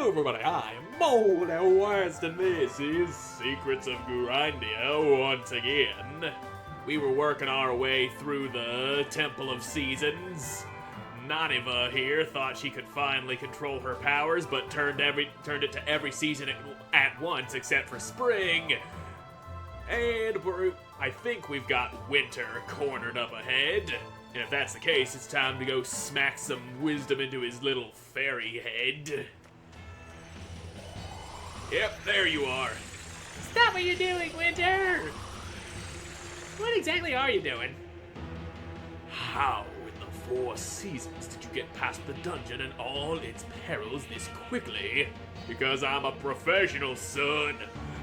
everybody, I am Moldy, and worse than this is Secrets of Grindea once again. We were working our way through the Temple of Seasons. Naniva here thought she could finally control her powers, but turned it to every season at once except for spring. And I think we've got winter cornered up ahead. And if that's the case, it's time to go smack some wisdom into his little fairy head. Yep, there you are. Stop what you're doing, Winter! What exactly are you doing? How in the 4 seasons did you get past the dungeon and all its perils this quickly? Because I'm a professional, son.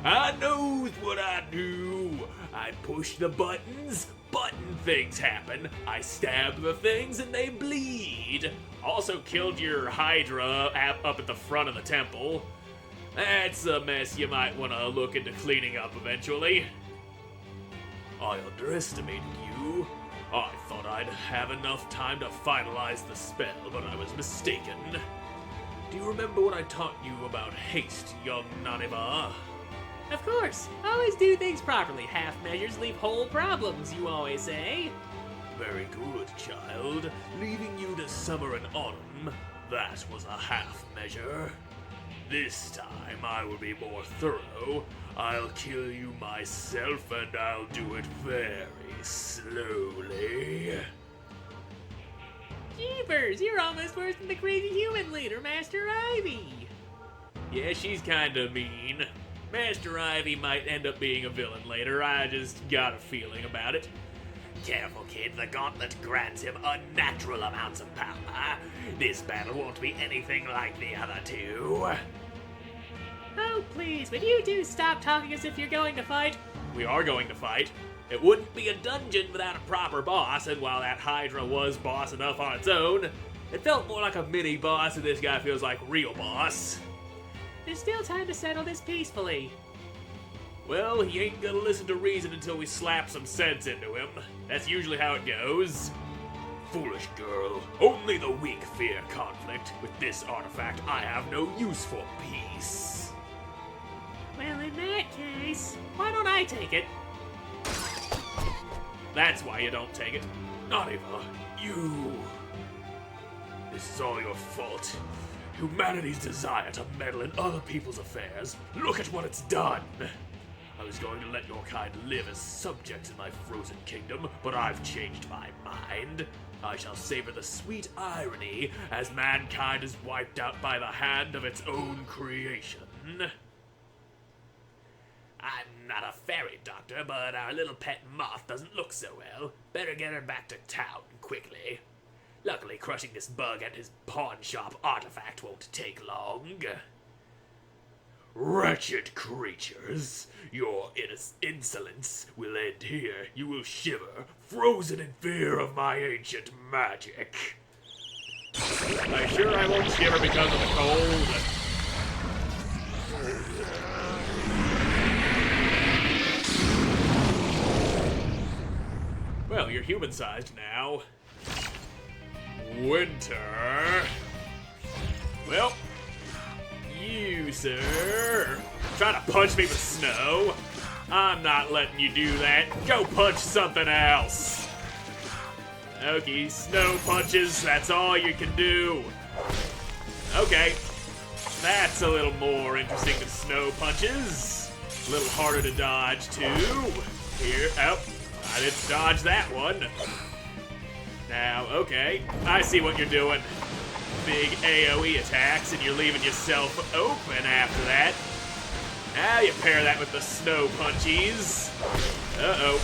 I knows what I do. I push the buttons, button things happen. I stab the things and they bleed. Also killed your Hydra up at the front of the temple. That's a mess you might want to look into cleaning up eventually. I underestimated you. I thought I'd have enough time to finalize the spell, but I was mistaken. Do you remember what I taught you about haste, young Naniva? Of course. Always do things properly. Half measures leave whole problems, you always say. Very good, child. Leaving you to summer and autumn, that was a half measure. This time I will be more thorough. I'll kill you myself and I'll do it very slowly. Jeepers, you're almost worse than the crazy human leader, Master Ivy. Yeah, she's kinda mean. Master Ivy might end up being a villain later. I just got a feeling about it. Careful, kid. The gauntlet grants him unnatural amounts of power. This battle won't be anything like the other two. Oh, please, would you two stop talking as if you're going to fight? We are going to fight. It wouldn't be a dungeon without a proper boss, and while that Hydra was boss enough on its own, it felt more like a mini boss, and this guy feels like real boss. There's still time to settle this peacefully. Well, he ain't gonna listen to reason until we slap some sense into him. That's usually how it goes. Foolish girl. Only the weak fear conflict. With this artifact, I have no use for peace. Well, in that case, why don't I take it? That's why you don't take it. Not Eva, you. This is all your fault. Humanity's desire to meddle in other people's affairs. Look at what it's done. I was going to let your kind live as subjects in my frozen kingdom, but I've changed my mind. I shall savor the sweet irony as mankind is wiped out by the hand of its own creation. I'm not a fairy doctor, but our little pet moth doesn't look so well. Better get her back to town quickly. Luckily, crushing this bug and his pawn shop artifact won't take long. Wretched creatures, your insolence will end here. You will shiver, frozen in fear of my ancient magic. I sure I won't shiver because of the cold. Well, you're human-sized now. Winter. Well, you, sir, trying to punch me with snow? I'm not letting you do that. Go punch something else. Okay, snow punches, that's all you can do. Okay, that's a little more interesting than snow punches. A little harder to dodge, too. Here, oh, I didn't dodge that one. Now, okay, I see what you're doing. Big AoE attacks, and you're leaving yourself open after that. Now you pair that with the snow punchies. Uh-oh.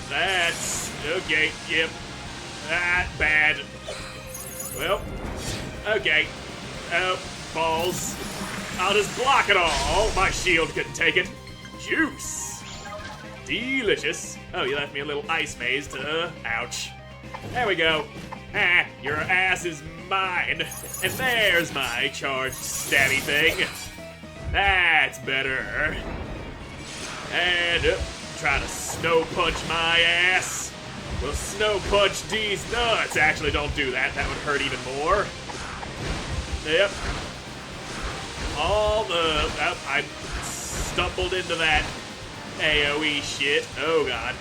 That's... okay, yep. That bad. Well, okay. Oh, balls. I'll just block it all. My shield couldn't take it. Juice. Delicious. Oh, you left me a little ice maze to... ouch. There we go. Ah, your ass is mine. And there's my charged stabby thing. That's better. And try to snow punch my ass. Well, snow punch D's nuts. Actually, don't do that. That would hurt even more. Yep. all the... Oh, I stumbled into that AoE shit. Oh, God.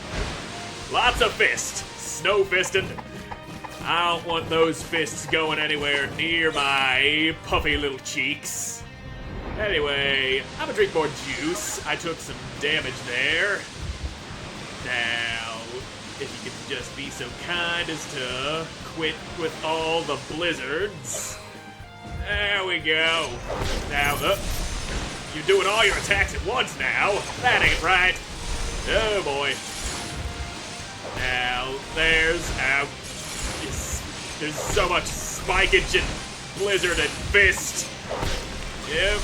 Lots of fists. Snow fisting. I don't want those fists going anywhere near my puffy little cheeks. Anyway, I'm gonna drink more juice. I took some damage there. Now, if you could just be so kind as to quit with all the blizzards. There we go. Now, you're doing all your attacks at once now. That ain't right. Oh boy. Now, there's so much spikage and blizzard and fist. Yep.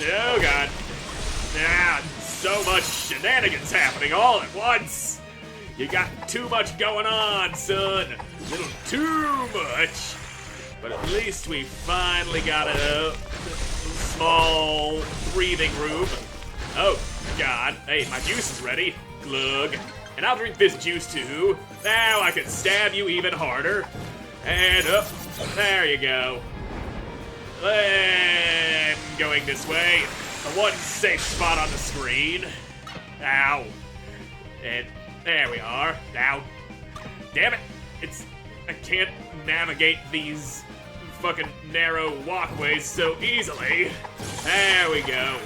Oh god. Now, so much shenanigans happening all at once. You got too much going on, son. A little too much. But at least we finally got a small breathing room. Oh, God. Hey, my juice is ready. Glug. And I'll drink this juice too. Now I can stab you even harder. And up. There you go. I'm going this way. The one safe spot on the screen. Ow. And there we are. Now. Damn it. I can't navigate these fucking narrow walkways so easily. There we go.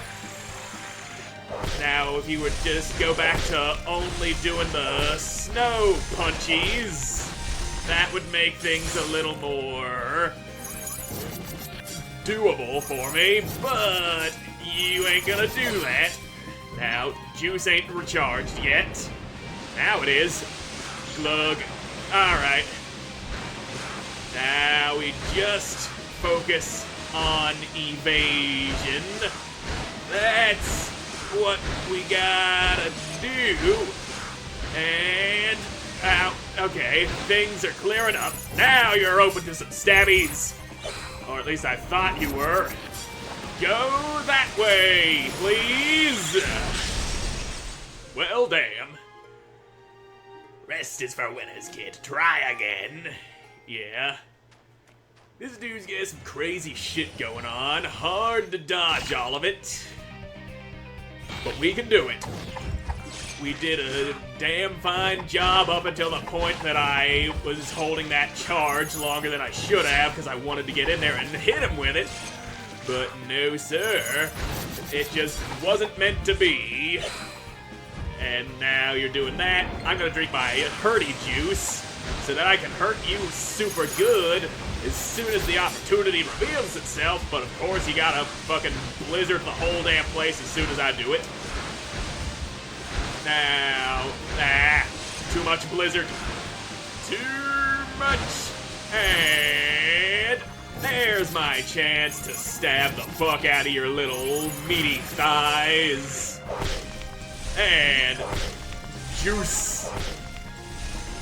Now, if you would just go back to only doing the snow punchies, that would make things a little more doable for me, but you ain't gonna do that. Now, juice ain't recharged yet. Now it is. Glug. Alright. Now we just focus on evasion. That's what we gotta do. And, okay, things are clearing up. Now you're open to some stabbies. Or at least I thought you were. Go that way, please. Well, damn. Rest is for winners, kid. Try again. Yeah. This dude's got some crazy shit going on. Hard to dodge all of it. But we can do it. We did a damn fine job up until the point that I was holding that charge longer than I should have because I wanted to get in there and hit him with it. But no, sir. It just wasn't meant to be. And now you're doing that. I'm gonna drink my hurty juice so that I can hurt you super good as soon as the opportunity reveals itself. But of course, you gotta fucking blizzard the whole damn place as soon as I do it. Now, too much blizzard. Too much. And there's my chance to stab the fuck out of your little meaty thighs. And juice.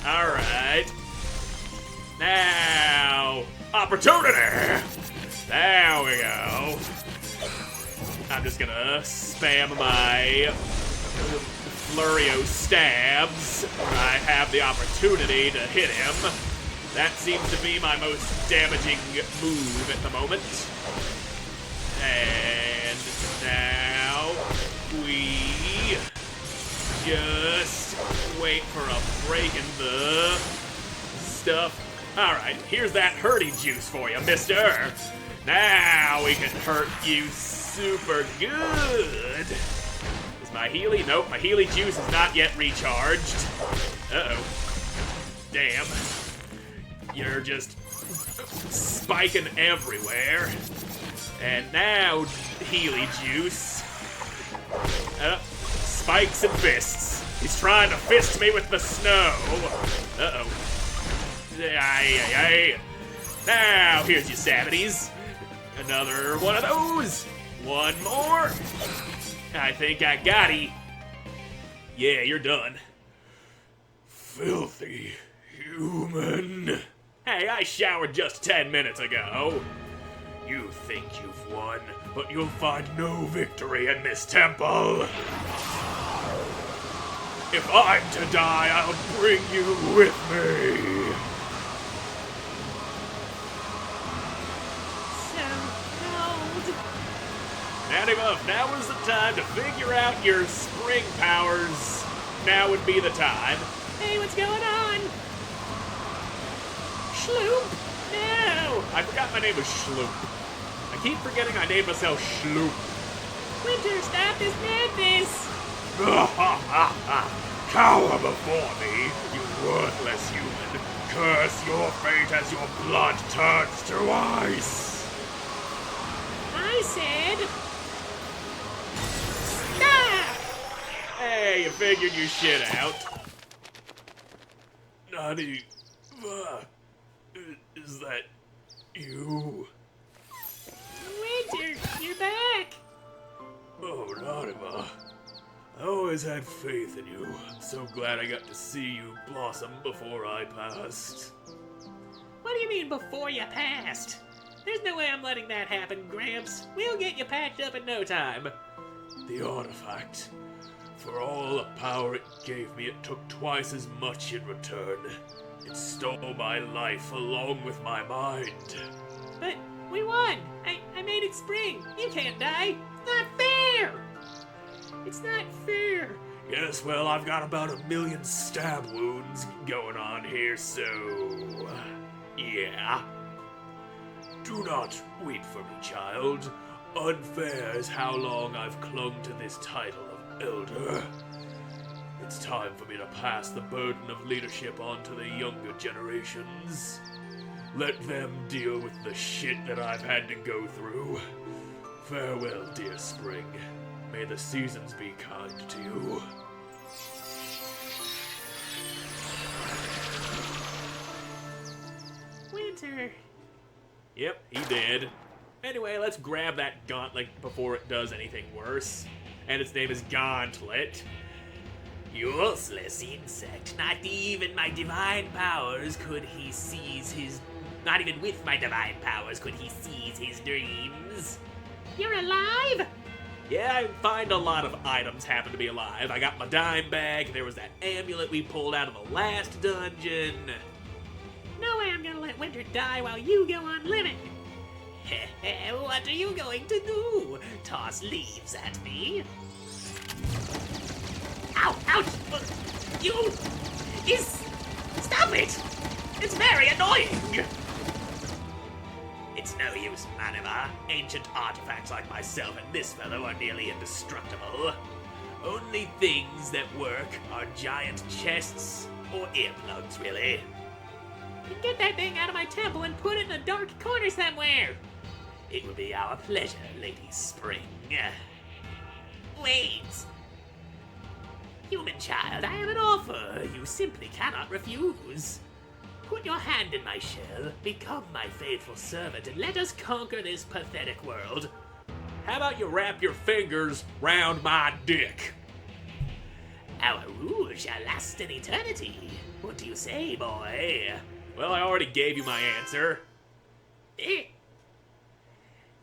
Alright. Now, opportunity. There we go. I'm just gonna spam my Flurio stabs when I have the opportunity to hit him. That seems to be my most damaging move at the moment. And now we just wait for a break in the stuff. Alright, here's that hurty juice for you, mister. Now we can hurt you super good. Is my Healy? Nope, my Healy juice is not yet recharged. Uh-oh. Damn. You're just spiking everywhere. And now, Healy juice. Spikes and fists. He's trying to fist me with the snow. Uh-oh. Aye. Now, here's your stabbities. Another one of those. One more. I think I got it. Yeah, you're done. Filthy human. Hey, I showered just 10 minutes ago. You think you've won, but you'll find no victory in this temple. If I'm to die, I'll bring you with me. So, Naniva, if now was the time to figure out your spring powers, now would be the time. Hey, what's going on? Schloop! No! I forgot my name was Schloop. I keep forgetting I named myself Schloop. Winter, stop this madness! Cower before me, you worthless human. Curse your fate as your blood turns to ice. I said... Stop! Hey, you figured your shit out. Nani, is that you? Winter, you're back! Oh, Naniva. I always had faith in you. I'm so glad I got to see you blossom before I passed. What do you mean before you passed? There's no way I'm letting that happen, Gramps. We'll get you patched up in no time. The artifact. For all the power it gave me, it took twice as much in return. It stole my life along with my mind. But we won! I made it spring! You can't die! Not fair! It's not fair! Yes, well, I've got about 1 million stab wounds going on here, so... yeah. Do not weep for me, child. Unfair is how long I've clung to this title of Elder. It's time for me to pass the burden of leadership on to the younger generations. Let them deal with the shit that I've had to go through. Farewell, dear Spring. May the seasons be kind to you. Winter. Yep, he did. Anyway, let's grab that gauntlet before it does anything worse. And its name is Gauntlet. Useless insect. Not even my divine powers could he seize his... Not even with my divine powers could he seize his dreams. You're alive? Yeah, I find a lot of items happen to be alive. I got my dime bag, there was that amulet we pulled out of the last dungeon. No way I'm gonna let Winter die while you go on living. What are you going to do? Toss leaves at me? Ow! Ouch! You... Stop it! It's very annoying! It's no use, Maniva. Ancient artifacts like myself and this fellow are nearly indestructible. Only things that work are giant chests or earplugs, really. Get that thing out of my temple and put it in a dark corner somewhere. It will be our pleasure, Lady Spring. Wait! Human child, I have an offer you simply cannot refuse. Put your hand in my shell, become my faithful servant, and let us conquer this pathetic world. How about you wrap your fingers round my dick? Our rule shall last an eternity. What do you say, boy? Well, I already gave you my answer.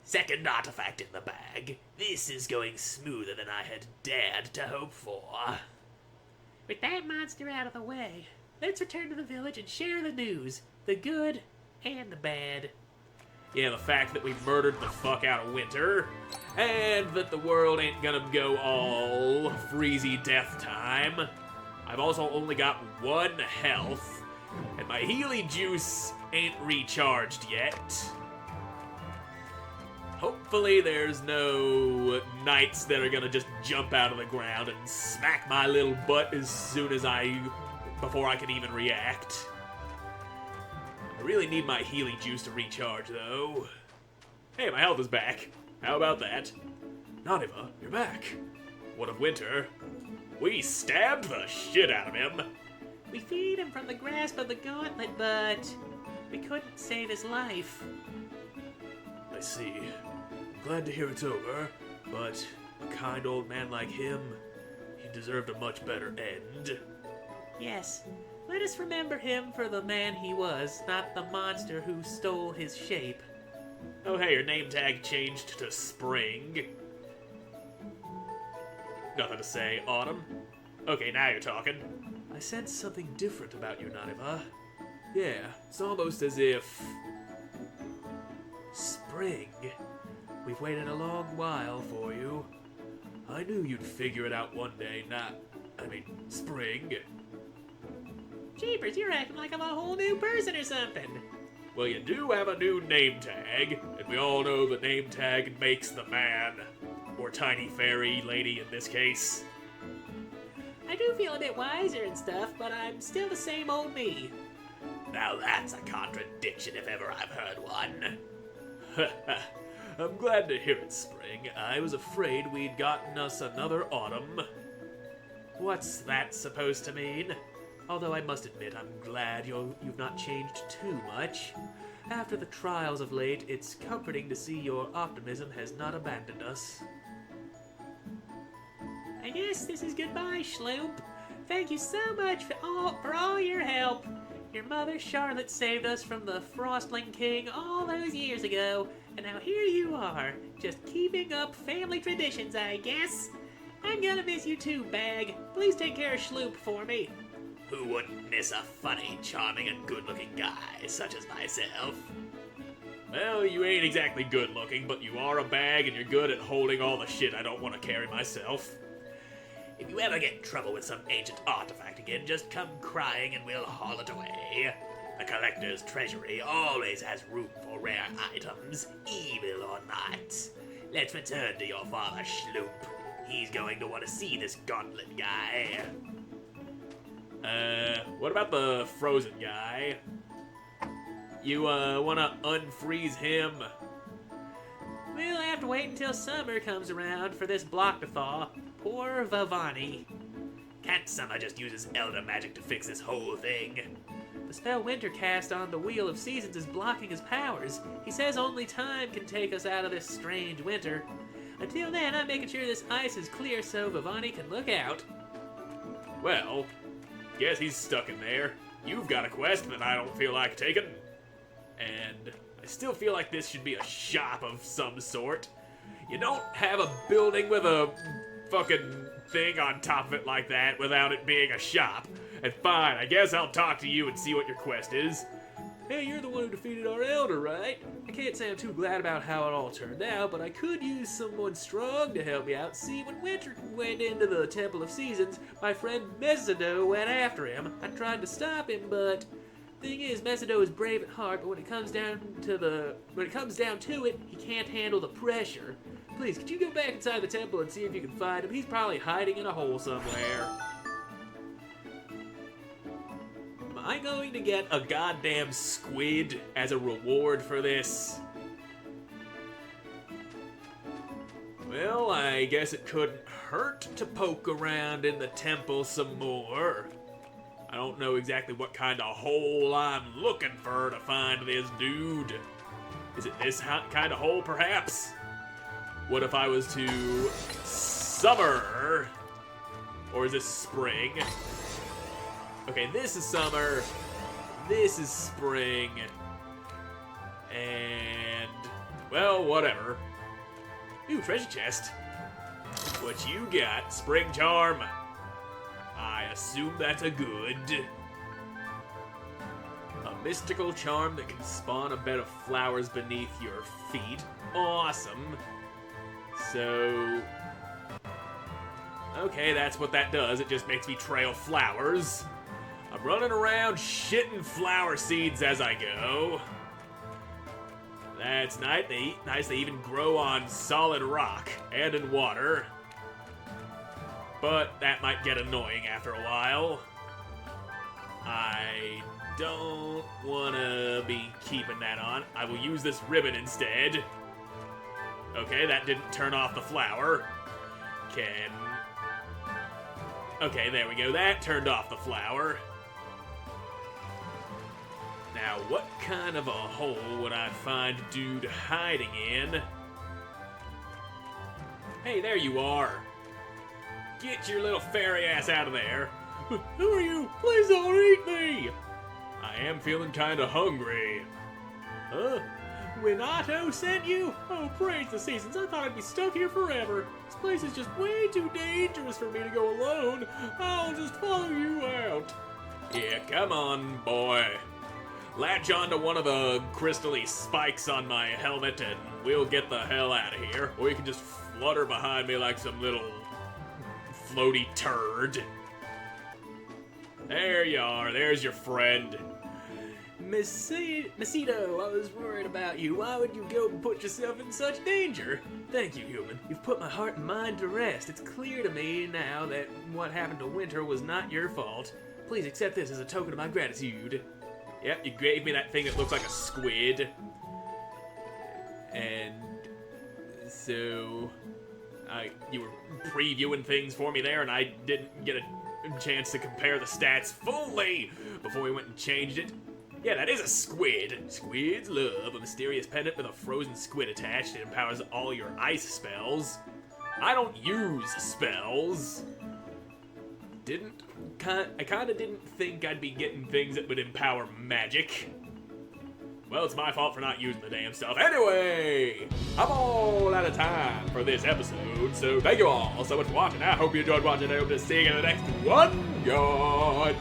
Second artifact in the bag. This is going smoother than I had dared to hope for. With that monster out of the way, let's return to the village and share the news. The good and the bad. Yeah, the fact that we murdered the fuck out of Winter, and that the world ain't gonna go all freezy death time. I've also only got 1 health, and my Healy juice ain't recharged yet. Hopefully there's no knights that are gonna just jump out of the ground and smack my little butt as soon as before I can even react. I really need my Healy juice to recharge, though. Hey, my health is back. How about that? Naniva, you're back. What of Winter? We stabbed the shit out of him. We freed him from the grasp of the gauntlet, but we couldn't save his life. I see. I'm glad to hear it's over, but a kind old man like him, he deserved a much better end. Yes, let us remember him for the man he was, not the monster who stole his shape. Oh hey, your name tag changed to Spring. Nothing to say, Autumn? Okay, now you're talking. I sense something different about you, Naniva. Yeah, it's almost as if... Spring. We've waited a long while for you. I knew you'd figure it out one day, Spring. Jeepers, you're acting like I'm a whole new person or something. Well, you do have a new name tag, and we all know the name tag makes the man. Or tiny fairy lady in this case. I do feel a bit wiser and stuff, but I'm still the same old me. Now that's a contradiction if ever I've heard one. I'm glad to hear it, Spring. I was afraid we'd gotten us another autumn. What's that supposed to mean? Although I must admit, I'm glad you've not changed too much. After the trials of late, it's comforting to see your optimism has not abandoned us. I guess this is goodbye, Schloop. Thank you so much for all your help. Your mother Charlotte saved us from the Frostling King all those years ago, and now here you are, just keeping up family traditions, I guess. I'm gonna miss you too, Bag. Please take care of Schloop for me. Who wouldn't miss a funny, charming, and good-looking guy such as myself? Well, you ain't exactly good looking, but you are a bag and you're good at holding all the shit I don't want to carry myself. If you ever get in trouble with some ancient artifact again, just come crying and we'll haul it away. The collector's treasury always has room for rare items, evil or not. Let's return to your father, Schloop. He's going to want to see this gauntlet guy. What about the frozen guy? You, wanna unfreeze him? We'll have to wait until summer comes around for this block to thaw. Poor Vavani. Can't Summer just use his elder magic to fix this whole thing? The spell Winter cast on the Wheel of Seasons is blocking his powers. He says only time can take us out of this strange winter. Until then, I'm making sure this ice is clear so Vavani can look out. Well, guess he's stuck in there. You've got a quest that I don't feel like taking. And I still feel like this should be a shop of some sort. You don't have a building with a fucking thing on top of it like that without it being a shop. And fine, I guess I'll talk to you and see what your quest is. Hey, you're the one who defeated our elder, right? I can't say I'm too glad about how it all turned out, but I could use someone strong to help me out. See, when Winter went into the Temple of Seasons, my friend Mesido went after him. I tried to stop him, but thing is, Mesido is brave at heart, but when it comes down to it, he can't handle the pressure. Please, could you go back inside the temple and see if you can find him? He's probably hiding in a hole somewhere. Am I going to get a goddamn squid as a reward for this? Well, I guess it couldn't hurt to poke around in the temple some more. I don't know exactly what kind of hole I'm looking for to find this dude. Is it this kind of hole, perhaps? What if I was to summer? Or is this spring? Okay, this is summer. This is spring. And, well, whatever. Ooh, treasure chest. What you got? Spring charm. I assume that's a good. A mystical charm that can spawn a bed of flowers beneath your feet. Awesome. So, okay, that's what that does. It just makes me trail flowers. I'm running around shitting flower seeds as I go. That's nice. They even grow on solid rock and in water. But that might get annoying after a while. I don't want to be keeping that on. I will use this ribbon instead. Okay, that didn't turn off the flower. Okay, there we go. That turned off the flower. Now, what kind of a hole would I find dude hiding in? Hey, there you are. Get your little fairy ass out of there. Who are you? Please don't eat me. I am feeling kind of hungry. Huh? Renato sent you? Oh, praise the seasons. I thought I'd be stuck here forever. This place is just way too dangerous for me to go alone. I'll just follow you out. Yeah, come on, boy. Latch onto one of the crystally spikes on my helmet and we'll get the hell out of here. Or you can just flutter behind me like some little floaty turd. There you are. There's your friend. Macedo, I was worried about you. Why would you go and put yourself in such danger? Thank you, human. You've put my heart and mind to rest. It's clear to me now that what happened to Winter was not your fault. Please accept this as a token of my gratitude. Yep, you gave me that thing that looks like a squid. And so you were previewing things for me there, and I didn't get a chance to compare the stats fully before we went and changed it. Yeah, that is a squid. Squids love a mysterious pendant with a frozen squid attached. It empowers all your ice spells. I don't use spells. I kinda didn't think I'd be getting things that would empower magic. Well, it's my fault for not using the damn stuff. Anyway, I'm all out of time for this episode, so thank you all so much for watching. I hope you enjoyed watching. I hope to see you in the next one. Goodbye.